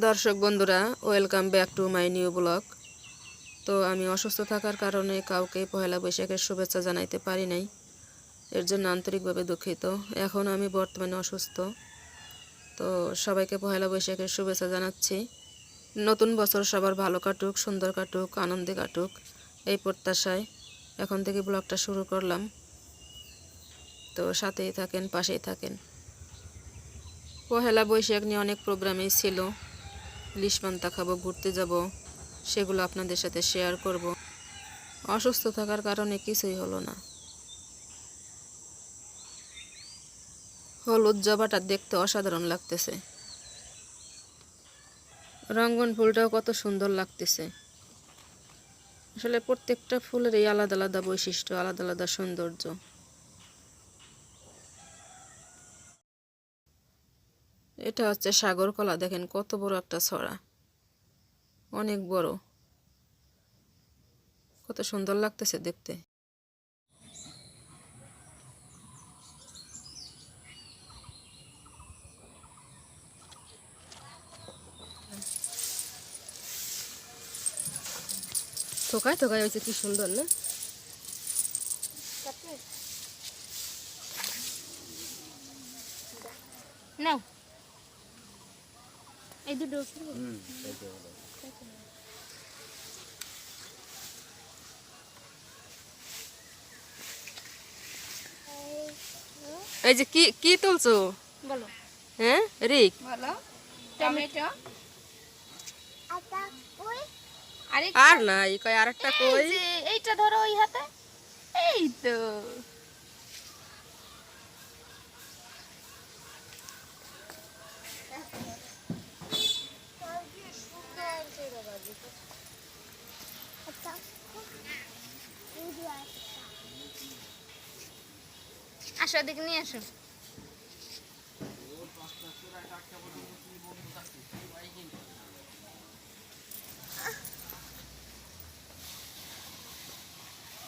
দর্শক বন্ধুরা, welcome back to my new blog. তো আমি অসুস্থ থাকার কারণে কাউকে পহেলা বৈশাখের শুভেচ্ছা জানাইতে পারি নাই, এর জন্য আন্তরিকভাবে দুঃখিত। এখন আমি বর্তমানে অসুস্থ, তো সবাইকে পহেলা বৈশাখের শুভেচ্ছা জানাচ্ছি। নতুন বছর সবার ভালো কাটুক, সুন্দর কাটুক, আনন্দে কাটুক, এই প্রত্যাশায় এখন থেকে ব্লগটা শুরু করলাম। তো সাথেই থাকেন, পাশেই থাকেন। পহেলা বৈশাখ নিয়ে অনেক প্রোগ্রামই ছিল, ইলিশ পান্তা খাবো, ঘুরতে যাব, সেগুলো আপনাদের সাথে শেয়ার করব। অসুস্থ থাকার কারণে কিছুই হলো না। হলুদ জবাটা দেখতে অসাধারণ লাগতেছে, রঙ্গন ফুলটাও কত সুন্দর লাগতেছে। আসলে প্রত্যেকটা ফুলেরই আলাদা আলাদা বৈশিষ্ট্য, আলাদা আলাদা সৌন্দর্য। এটা হচ্ছে সাগর কলা, দেখেন কত বড় একটা ছড়া, অনেক বড়, কত সুন্দর লাগতেছে দেখতে। থোকায় থোকায় হয়েছে, কি সুন্দর না? নাও এই দুটো এই যে কি কি তুলছো? বলো। হ্যাঁ রিক, বলো। টমেটো আরে আর নাই কয় আর একটা এই কই। যে এইটা ধরো ওই হাতে, এই তো। আসো এদিকে নিয়ে আসো।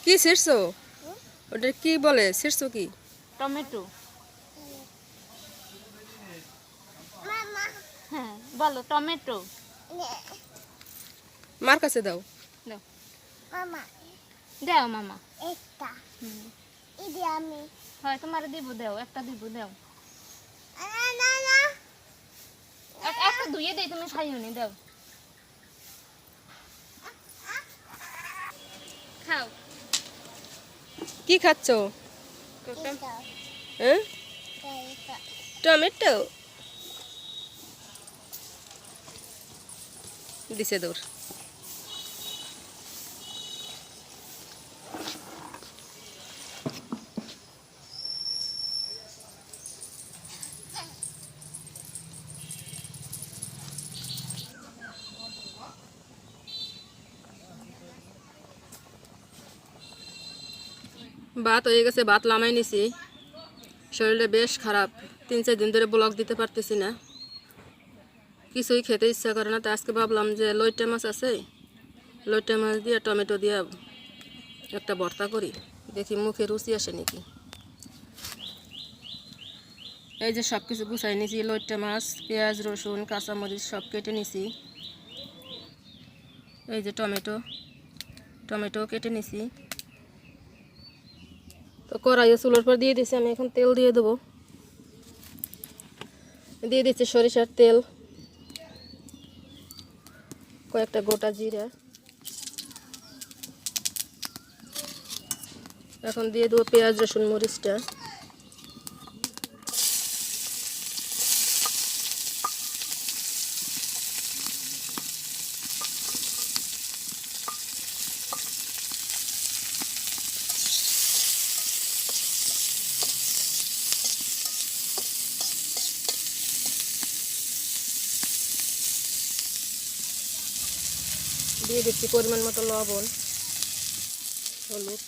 কি ছিড়ছো? ওটা কি বলে, ছিড়ছো কি? টমেটো। হ্যাঁ বলো টমেটো। মার কাছে দাও। দাও দাও মামা। হয় তোমার দিব, দাও একটা দিব, দাও একটা ধুয়ে দেই, তুমি খাইও নি, দাও খাও। কি খাচ্ছো? হ্যাঁ, টমেটো দিছে দৌড়। ভাত হয়ে গেছে, ভাত লামাই নিছি। শরীরটা বেশ খারাপ, 3-4 দিন ধরে ব্লগ দিতে পারতেছি না, কিছুই খেতে ইচ্ছা করে না। তো আজকে ভাবলাম যে লইট্টা মাছ আছে, লইট্টা মাছ দিয়ে টমেটো দিয়ে একটা ভর্তা করি, দেখি মুখে রুচি আসে নাকি। এই যে সব কিছু গুছাই নিছি, লইট্টা মাছ, পেঁয়াজ, রসুন, কাঁচামরিচ সব কেটে নিছি। এই যে টমেটো কেটে নিছি। তো কড়াইয়ে চুলোর পর দিয়ে দিছি, আমি এখন তেল দিয়ে দেবো। দিয়ে দিচ্ছি সরিষার তেল, কয়েকটা গোটা জিরা, এখন দিয়ে দেবো পেঁয়াজ, রসুন, মরিচটা। দিয়ে দিচ্ছি পরিমাণ মতো লবণ, হলুদ,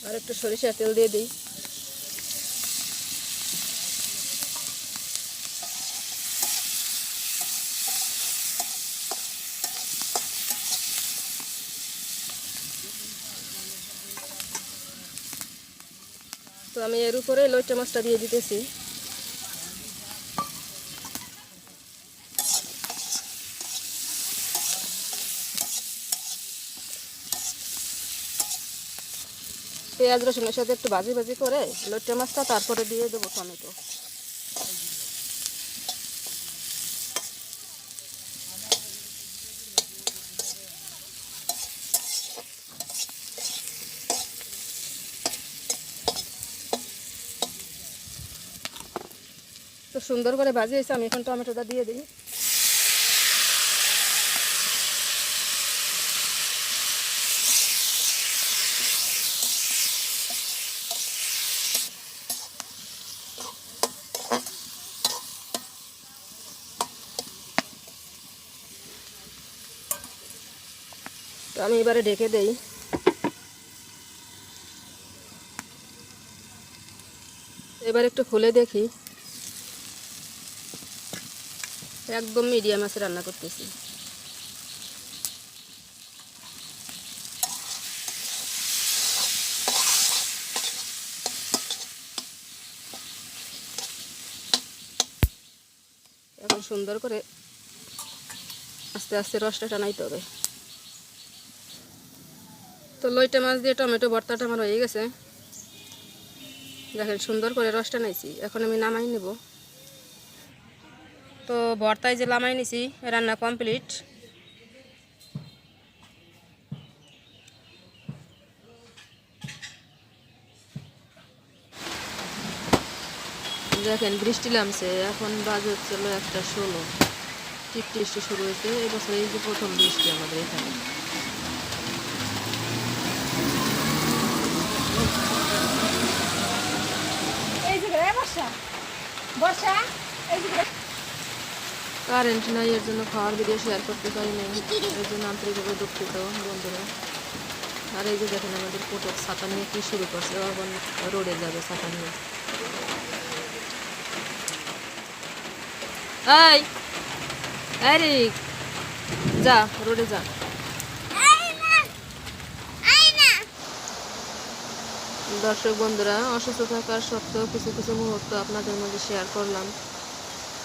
আর একটু সরিষার তেল দিয়ে দিই। তো আমি এর উপরে লইট্টা মাছটা দিয়ে দিতেছি। পেঁয়াজ রসুনের সাথে একটু ভাজি ভাজি করে লইট্টা মাছটা তারপরে দিয়ে দেবো টমেটো। তো সুন্দর করে ভাজি হয়েছে, আমি এখন টমেটোটা দিয়ে দিই। তো আমি এবারে ঢেকে দেই। এবার একটু খুলে দেখি। একদম মিডিয়াম আছে রান্না করতেছি। এখন সুন্দর করে আস্তে আস্তে রসটা টানাইতে হবে। তো লইট্টা মাছ দিয়ে টমেটো ভর্তাটা আমার হয়ে গেছে। দেখেন সুন্দর করে রসটা নাইছি, এখন আমি নামাই নেব। তো ভর্তায় যে নামাই নিছি, রান্না কমপ্লিট। দেখেন বৃষ্টি নামছে, এখন বাজে হচ্ছিল 1:16। টিপটি বৃষ্টি শুরু হয়েছে এই বছর, এই যে প্রথম বৃষ্টি আমাদের এখানে। কারেন্ট নাই, এর জন্য খাওয়ার ভিডিও শেয়ার করতে পারি নাই, এর জন্য আন্তরিকভাবে দুঃখিত বন্ধুরা। আর এই যে দেখেন আমাদের কোটক ছাতা নিয়ে কি শুরু করছে, আবার রোডে যাবে ছাতা নিয়ে। এই রিক, যা রোডে যা। দর্শক বন্ধুরা, অসুস্থ থাকার সত্ত্বেও কিছু কিছু মুহূর্ত আপনাদের মধ্যে শেয়ার করলাম।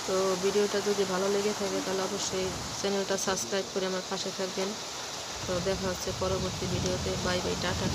তো ভিডিওটা যদি ভালো লেগে থাকে তাহলে অবশ্যই চ্যানেলটা সাবস্ক্রাইব করে আমার পাশে থাকবেন। তো দেখা হচ্ছে পরবর্তী ভিডিওতে। Bye bye, tata.